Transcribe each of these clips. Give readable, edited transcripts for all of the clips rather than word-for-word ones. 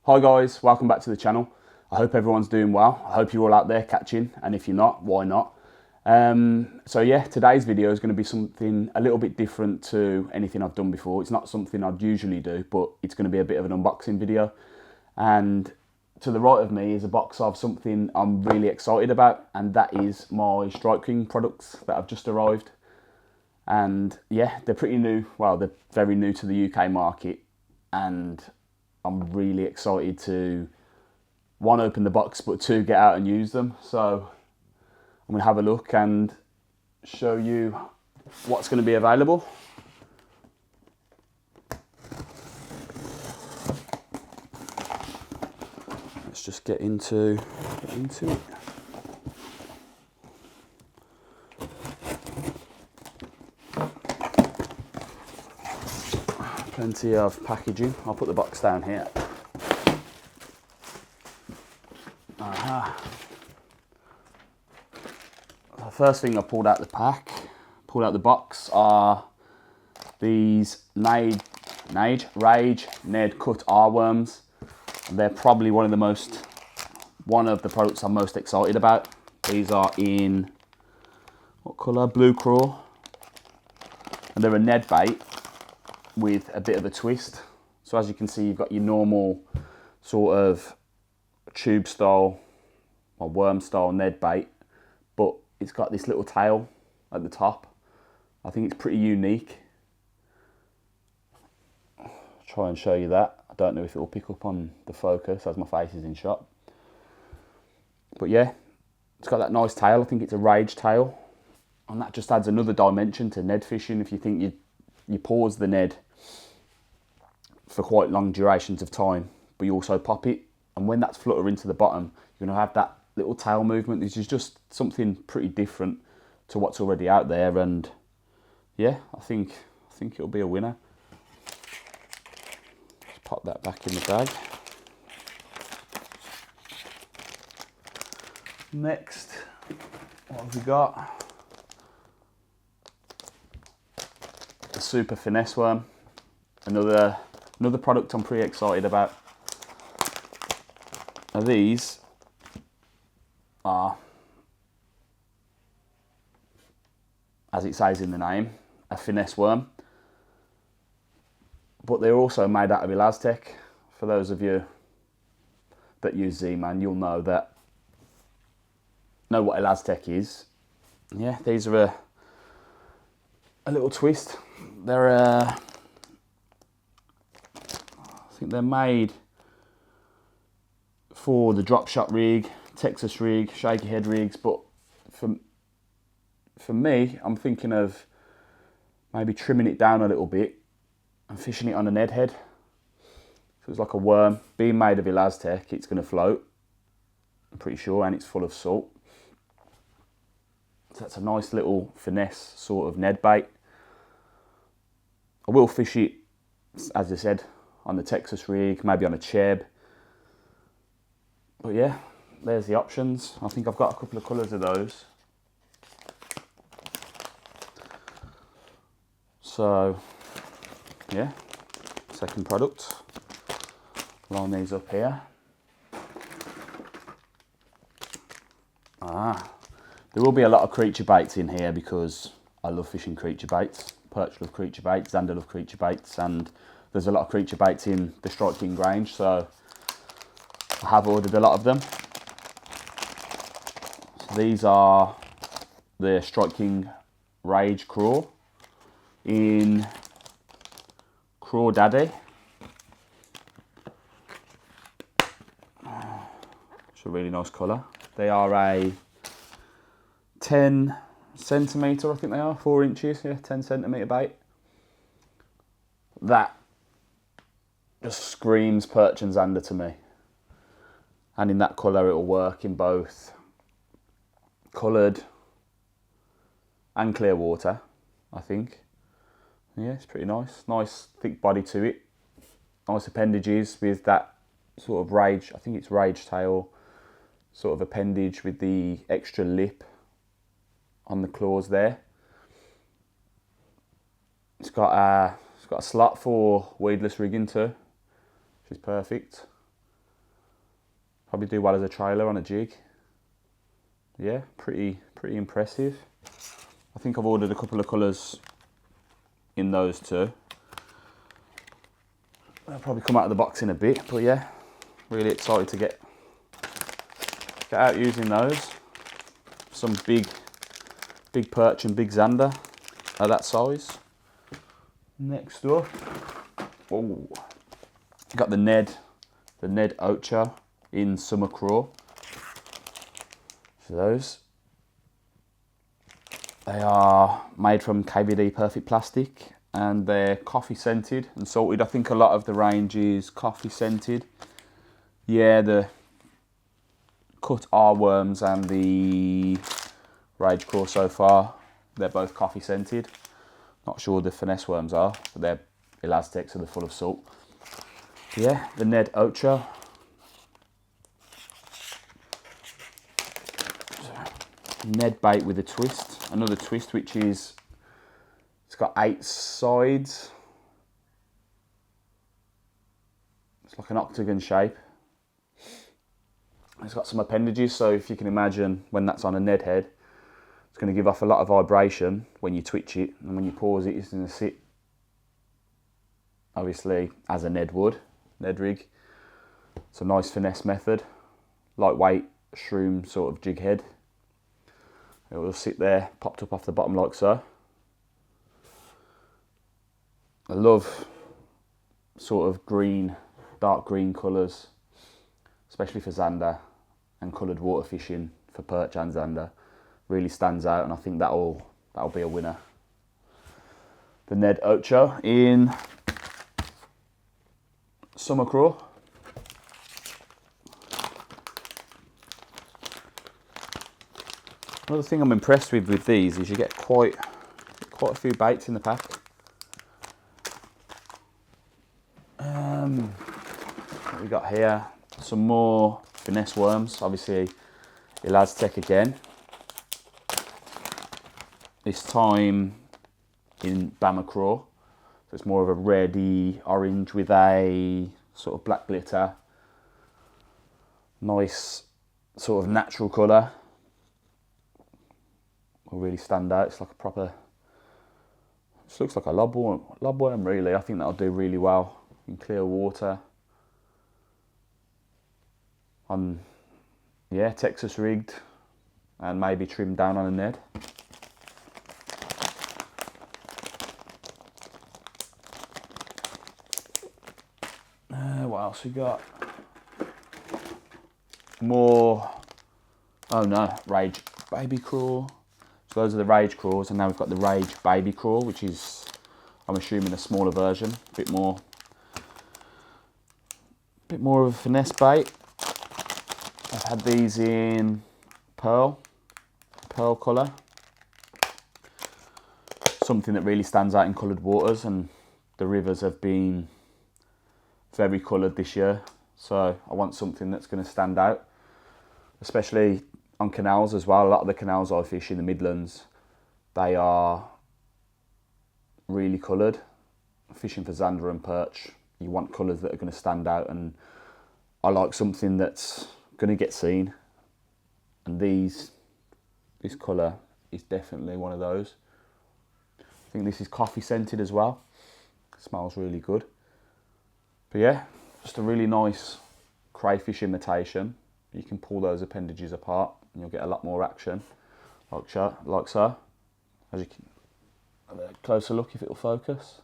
Hi guys, welcome back to the channel. I hope everyone's doing well. I hope you're all out there catching, and if you're not, why not? So yeah, today's video is going to be something a little bit different to anything I've done before. It's not something I'd usually do, but it's going to be a bit of an unboxing video. And to the right of me is a box of something I'm really excited about, and that is my strikeking products that have just arrived. And yeah, they're pretty new. Well, they're very new to the UK market, and I'm really excited to, one, open the box, but two, get out and use them. So I'm going to have a look and show you what's going to be available. Let's just get into it. Plenty of packaging. I'll put the box down here. The first thing I pulled out the box, are these Rage Ned Cut R worms. They're probably one of the products I'm most excited about. These are in, what colour? Blue Craw. And they're a Ned bait with a bit of a twist. So as you can see, you've got your normal sort of tube style or worm style Ned bait, but it's got this little tail at the top. I think it's pretty unique. I'll try and show you that. I don't know if it will pick up on the focus as my face is in shot. But yeah, it's got that nice tail. I think it's a Rage tail. And that just adds another dimension to Ned fishing. If you think you pause the Ned for quite long durations of time, but you also pop it, and when that's fluttering to the bottom, you're going to have that little tail movement. This is just something pretty different to what's already out there, and yeah, I think it'll be a winner. Just pop that back in the bag. Next, what have we got? The Super Finesse Worm. Another product I'm pretty excited about. Now these are, as it says in the name, a finesse worm, but they're also made out of Elastec. For those of you that use Z-Man, you'll know what Elastec is. Yeah, these are a little twist. They're I think they're made for the drop shot rig, Texas rig, shaky head rigs, but for me, I'm thinking of maybe trimming it down a little bit and fishing it on a Ned head. So it's like a worm, being made of Elastec, it's going to float, I'm pretty sure, and it's full of salt. So that's a nice little finesse sort of Ned bait. I will fish it, as I said, on the Texas rig, maybe on a cheb. But yeah, there's the options. I think I've got a couple of colours of those. So yeah, second product. Line these up here. There will be a lot of creature baits in here because I love fishing creature baits. Perch love creature baits, Xander love creature baits, and there's a lot of creature baits in the striking range, so I have ordered a lot of them. So these are the Striking Rage Craw in Crawdaddy. It's a really nice colour. They are a 10 centimetre, I think they are, 4 inches, yeah, 10 centimetre bait. That just screams perch and Xander to me. And in that colour, it'll work in both coloured and clear water, I think. Yeah, it's pretty nice. Nice thick body to it. Nice appendages with that sort of Rage, I think it's Rage tail, sort of appendage with the extra lip on the claws there. It's got a slot for weedless rigging too, which is perfect. Probably do well as a trailer on a jig. Yeah, pretty impressive. I think I've ordered a couple of colours in those too. They'll probably come out of the box in a bit, but yeah, really excited to get out using those. Some big perch and big zander are that size. Next up, oh, got the Ned Ocho in summer craw. So those, they are made from KVD perfect plastic and they're coffee scented and salted. I think a lot of the range is coffee scented. Yeah, the cut R worms and the Rage Craw so far, they're both coffee scented. Not sure the Finesse Worms are, but they're elastic, so they're full of salt. Yeah, the Ned Ocho. Ned bait with a twist. Another twist which is, it's got 8 sides. It's like an octagon shape. It's got some appendages, so if you can imagine when that's on a Ned head, it's going to give off a lot of vibration when you twitch it, and when you pause it, it's going to sit, obviously, as a Ned would, Ned rig. It's a nice finesse method, lightweight shroom sort of jig head. It will sit there, popped up off the bottom like so. I love sort of green, dark green colours, especially for zander and coloured water fishing for perch and zander. Really stands out, and I think that'll be a winner. The Ned Ocho in summer craw. Another thing I'm impressed with these is you get quite a few baits in the pack. What we got here? Some more Finesse Worms, obviously elastic again. This time in Bama Craw, so it's more of a reddy orange with a sort of black glitter. Nice sort of natural colour. Will really stand out. It's like a proper, this looks like a lobworm really. I think that'll do really well in clear water. On, yeah, Texas rigged and maybe trimmed down on a Ned. What else we got? More, oh no, Rage Baby Craw. So those are the Rage Craws, and now we've got the Rage Baby Craw, which is, I'm assuming, a smaller version, a bit more of a finesse bait. I've had these in pearl colour. Something that really stands out in coloured waters, and the rivers have been very coloured this year, so I want something that's going to stand out, especially on canals as well. A lot of the canals I fish in the Midlands, they are really coloured. Fishing for zander and perch, you want colours that are going to stand out, and I like something that's going to get seen, and this colour is definitely one of those. I think this is coffee scented as well. It smells really good. But yeah, just a really nice crayfish imitation. You can pull those appendages apart and you'll get a lot more action, like so. As you can have a closer look if it'll focus.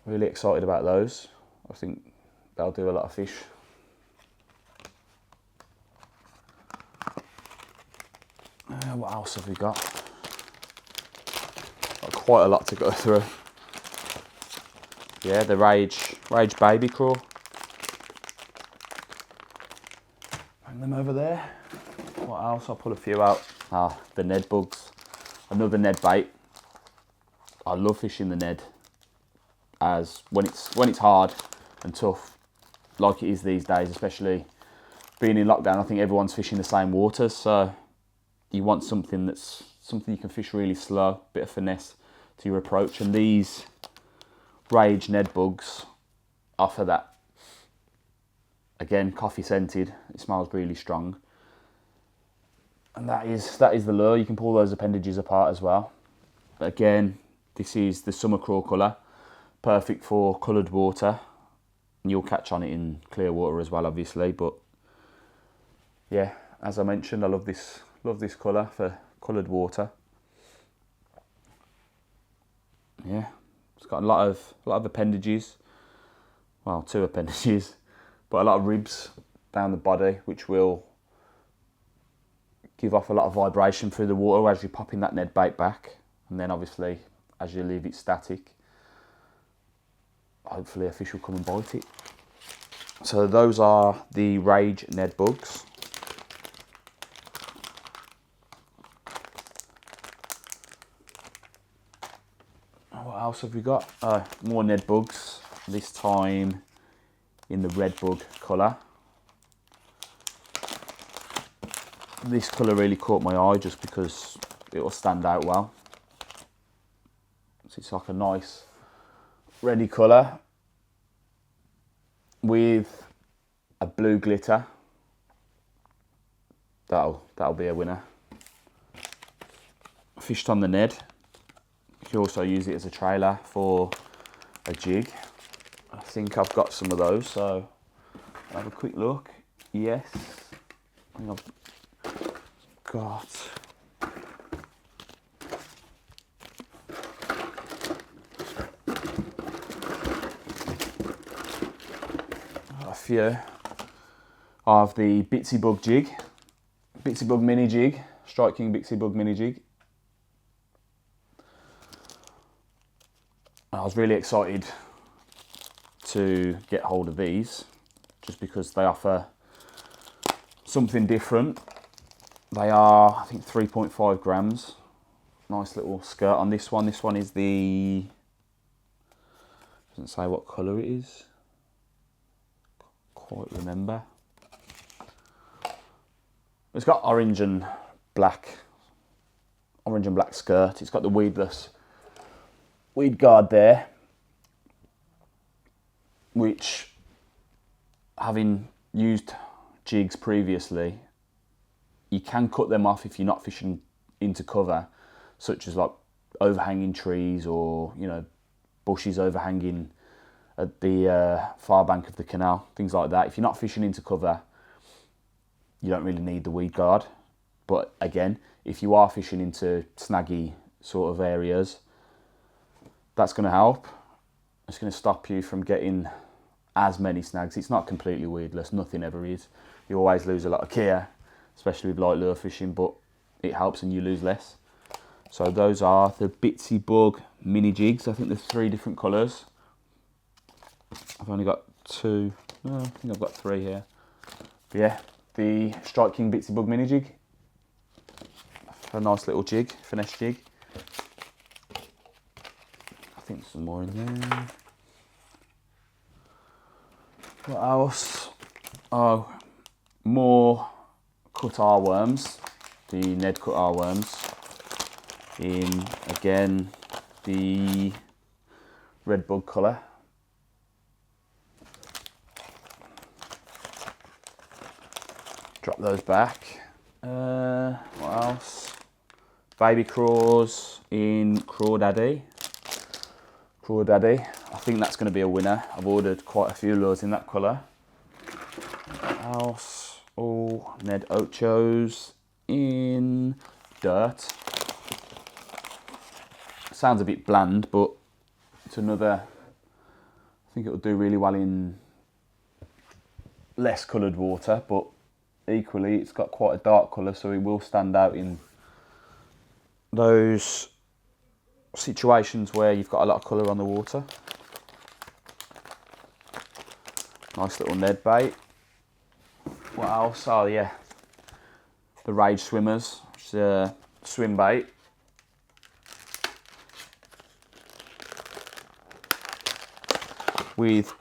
Really excited about those. I think they'll do a lot of fish. What else have we got? Got quite a lot to go through. Yeah, the Rage Baby Craw. Hang them over there. What else? I'll pull a few out. The Ned bugs. Another Ned bait. I love fishing the Ned, as when it's hard and tough, like it is these days, especially being in lockdown. I think everyone's fishing the same waters, so you want something you can fish really slow, bit of finesse to your approach, and these Rage Ned bugs offer that. Again, coffee scented. It smells really strong. And that is the lure. You can pull those appendages apart as well. But again, this is the summer craw colour, perfect for coloured water. And you'll catch on it in clear water as well, obviously. But yeah, as I mentioned, I love this colour for coloured water. Yeah, it's got a lot of appendages. Well, 2 appendages, but a lot of ribs down the body, which will give off a lot of vibration through the water as you're popping that Ned bait back, and then obviously as you leave it static, hopefully a fish will come and bite it. So those are the Rage Ned bugs. What else have we got? More Ned bugs, this time in the red bug colour. This colour really caught my eye just because it will stand out well. So it's like a nice reddy colour with a blue glitter. That'll be a winner. Fished on the Ned. You can also use it as a trailer for a jig. I think I've got some of those, so I'll have a quick look. Yes, I think I've got a few of the Bitsy Bug jig, Bitsy Bug mini jig, strikeking Bitsy Bug mini jig. I was really excited to get hold of these just because they offer something different. They are, I think, 3.5 grams. Nice little skirt on this one. This one is the, doesn't say what colour it is. Quite remember. It's got orange and black skirt. It's got the weedless weed guard there, which, having used jigs previously, you can cut them off if you're not fishing into cover, such as like overhanging trees or, you know, bushes overhanging at the far bank of the canal, things like that. If you're not fishing into cover, you don't really need the weed guard. But again, if you are fishing into snaggy sort of areas, that's going to help. It's going to stop you from getting as many snags. It's not completely weedless, nothing ever is. You always lose a lot of gear, especially with light lure fishing, but it helps and you lose less. So those are the Bitsy Bug mini jigs. I think there's 3 different colours. I've only got 2, no, I think I've got 3 here. But yeah, the strikeking Bitsy Bug mini jig. A nice little jig, finesse jig. I think there's some more in there. What else? Oh, more cut R worms, the Ned cut R worms, in again the red bug colour. Drop those back. What else? Baby craws in Crawdaddy. I think that's going to be a winner. I've ordered quite a few lures in that colour. What else? Oh, Ned Ochos in dirt. Sounds a bit bland, but it's another, I think it'll do really well in less coloured water, but equally it's got quite a dark colour, so it will stand out in those situations where you've got a lot of colour on the water. Nice little Ned bait. What else? Oh yeah, the Rage Swimmers, which is a swim bait. With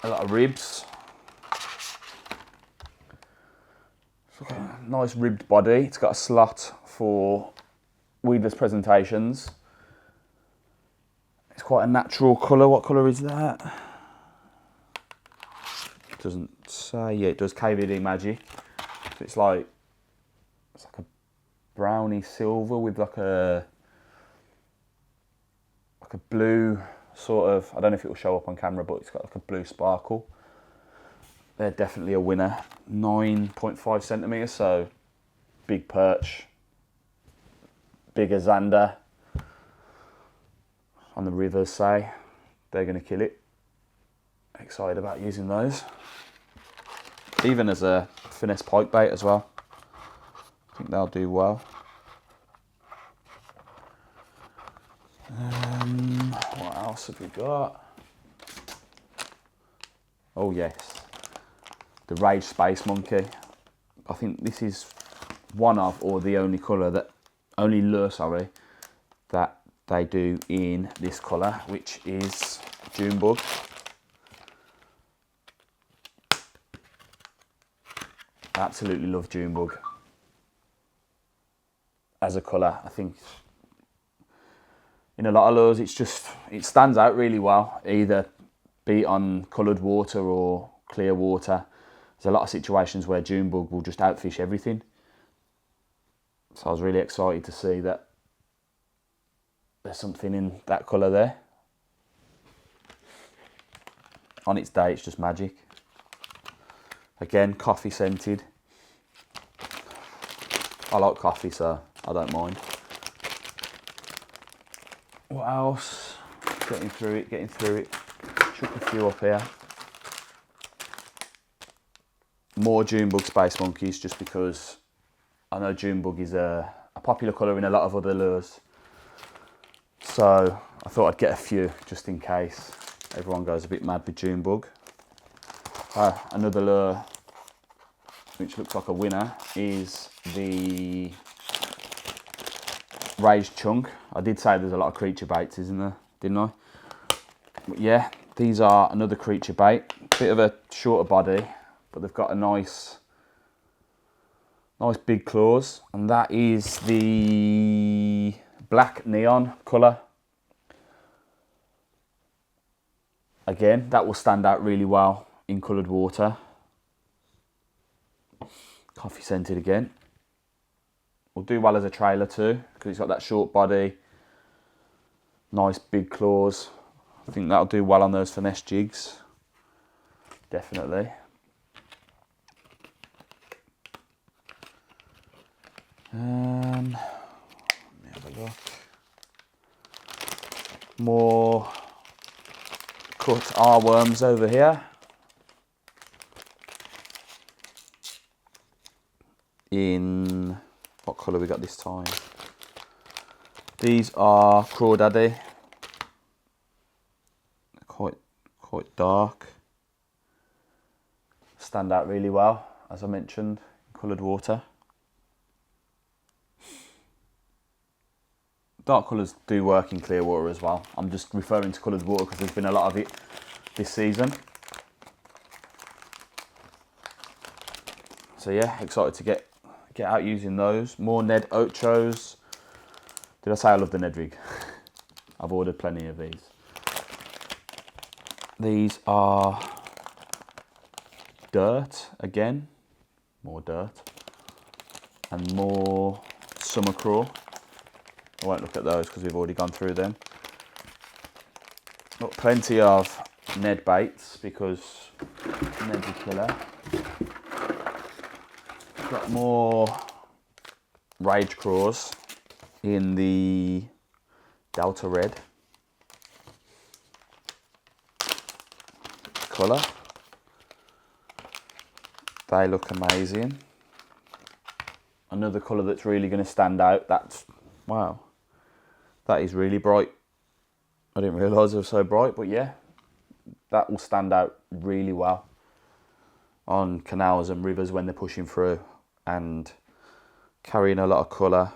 a lot of ribs. Nice ribbed body. It's got a slot for weedless presentations. It's quite a natural colour. What colour is that? doesn't say. Yeah, it does KVD Magic. So it's like a browny silver with like a blue sort of, I don't know if it will show up on camera, but it's got like a blue sparkle. They're definitely a winner. 9.5 centimeters, so big perch, bigger zander on the rivers, say. They're going to kill it. Excited about using those. Even as a finesse pike bait as well. I think they'll do well. What else have we got? Oh yes, the Rage Space Monkey. I think this is one of, or the only colour that, only lure, sorry, that they do in this colour, which is June Bug. I absolutely love June Bug as a colour. I think in a lot of lures, it stands out really well, either be it on coloured water or clear water. There's a lot of situations where June Bug will just outfish everything. So I was really excited to see that there's something in that colour there. On its day, it's just magic. Again, coffee scented. I like coffee, so I don't mind. What else? Getting through it. Chuck a few up here. More June Bug Space Monkeys, just because I know June Bug is a popular colour in a lot of other lures. So I thought I'd get a few just in case everyone goes a bit mad with June Bug. Another lure which looks like a winner is the Raised Chunk. I did say there's a lot of creature baits, isn't there? Didn't I? But yeah, these are another creature bait. Bit of a shorter body, but they've got a nice big claws. And that is the black neon colour. Again, that will stand out really well in coloured water. Coffee scented again. Will do well as a trailer too, because it's got that short body, nice big claws. I think that'll do well on those finesse jigs. Definitely. Let me have a look. More cut R worms over here. In what colour we got this time? These are Crawdaddy. Quite dark. Stand out really well, as I mentioned, in coloured water. Dark colours do work in clear water as well. I'm just referring to coloured water because there's been a lot of it this season. So yeah, excited to get out using those. More Ned Ochos. Did I say I love the Ned rig? I've ordered plenty of these. These are dirt again. More dirt. And more summer craw. I won't look at those because we've already gone through them. Got plenty of Ned baits because Ned's a killer. Got more Rage Craws in the Delta Red colour. They look amazing. Another colour that's really going to stand out. Wow, that is really bright. I didn't realise it was so bright, but yeah, that will stand out really well on canals and rivers when they're pushing through and carrying a lot of colour.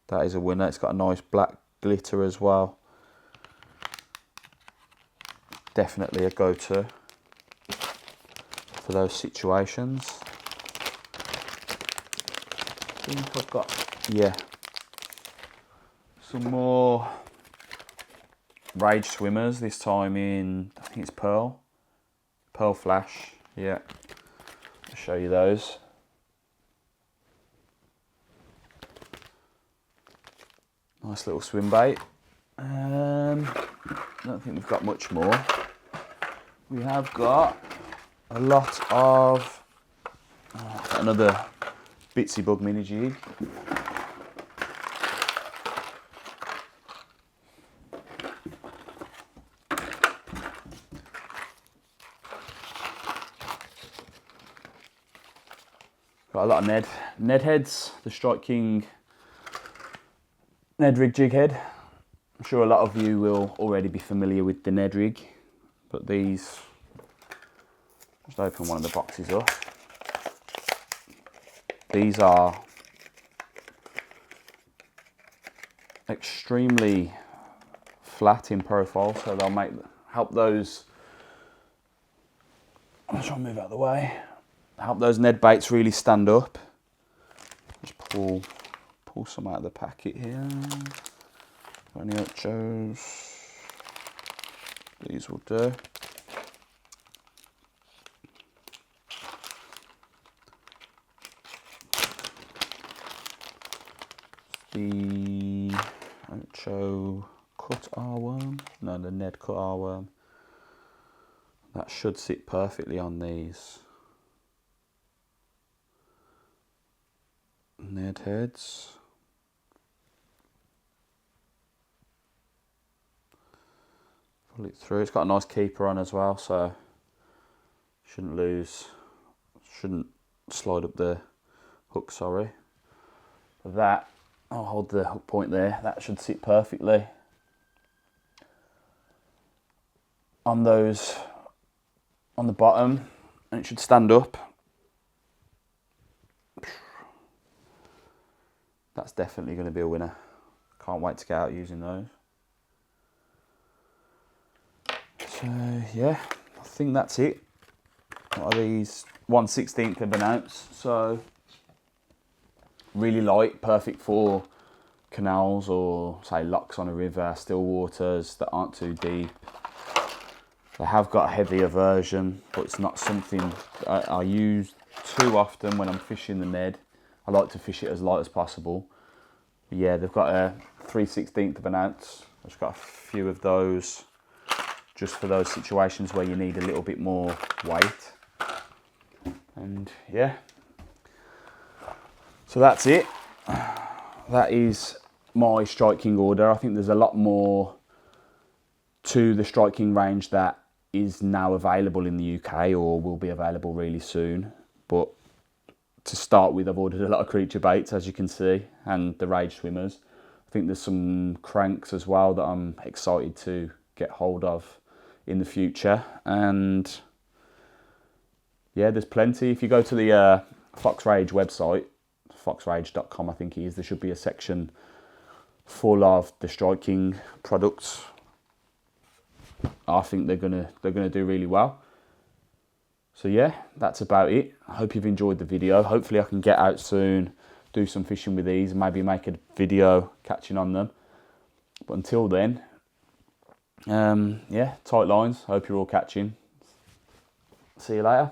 That is a winner. It's got a nice black glitter as well. Definitely a go-to for those situations. I think I've got, yeah, some more Rage Swimmers, this time in, I think it's pearl pearl flash, yeah. I'll show you those. Nice little swim bait. I don't think we've got much more. We have got a lot of another Bitsy Bug mini jig. Got a lot of Ned heads, the strikeking Ned rig jig head. I'm sure a lot of you will already be familiar with the Ned rig, but these, just open one of the boxes up. These are extremely flat in profile, so they'll help those. I'm trying to move out of the way. Help those Ned baits really stand up. Just pull some out of the packet here. Got any Ochos? These will do. The Ocho cut R worm. No, the Ned cut R worm. That should sit perfectly on these Ned heads. Pull it through. It's got a nice keeper on as well, so shouldn't slide up the hook, sorry. For that, I'll hold the hook point there. That should sit perfectly on those on the bottom, and it should stand up. That's definitely going to be a winner. Can't wait to get out using those. So yeah, I think that's it. What are these? 1/16 of an ounce. So really light, perfect for canals or say locks on a river, still waters that aren't too deep. They have got a heavier version, but it's not something that I use too often when I'm fishing the Ned. I like to fish it as light as possible. But yeah, they've got a 3/16 of an ounce. I've just got a few of those just for those situations where you need a little bit more weight. And yeah, so that's it. That is my striking order. I think there's a lot more to the striking range that is now available in the UK or will be available really soon. But to start with, I've ordered a lot of creature baits, as you can see, and the Rage Swimmers. I think there's some cranks as well that I'm excited to get hold of in the future. And yeah, there's plenty. If you go to the Fox Rage website, foxrage.com I think it is, there should be a section full of the striking products. I think they're gonna do really well. So yeah, that's about it. I hope you've enjoyed the video. Hopefully I can get out soon, do some fishing with these, maybe make a video catching on them. But until then, yeah, tight lines. Hope you're all catching. See you later.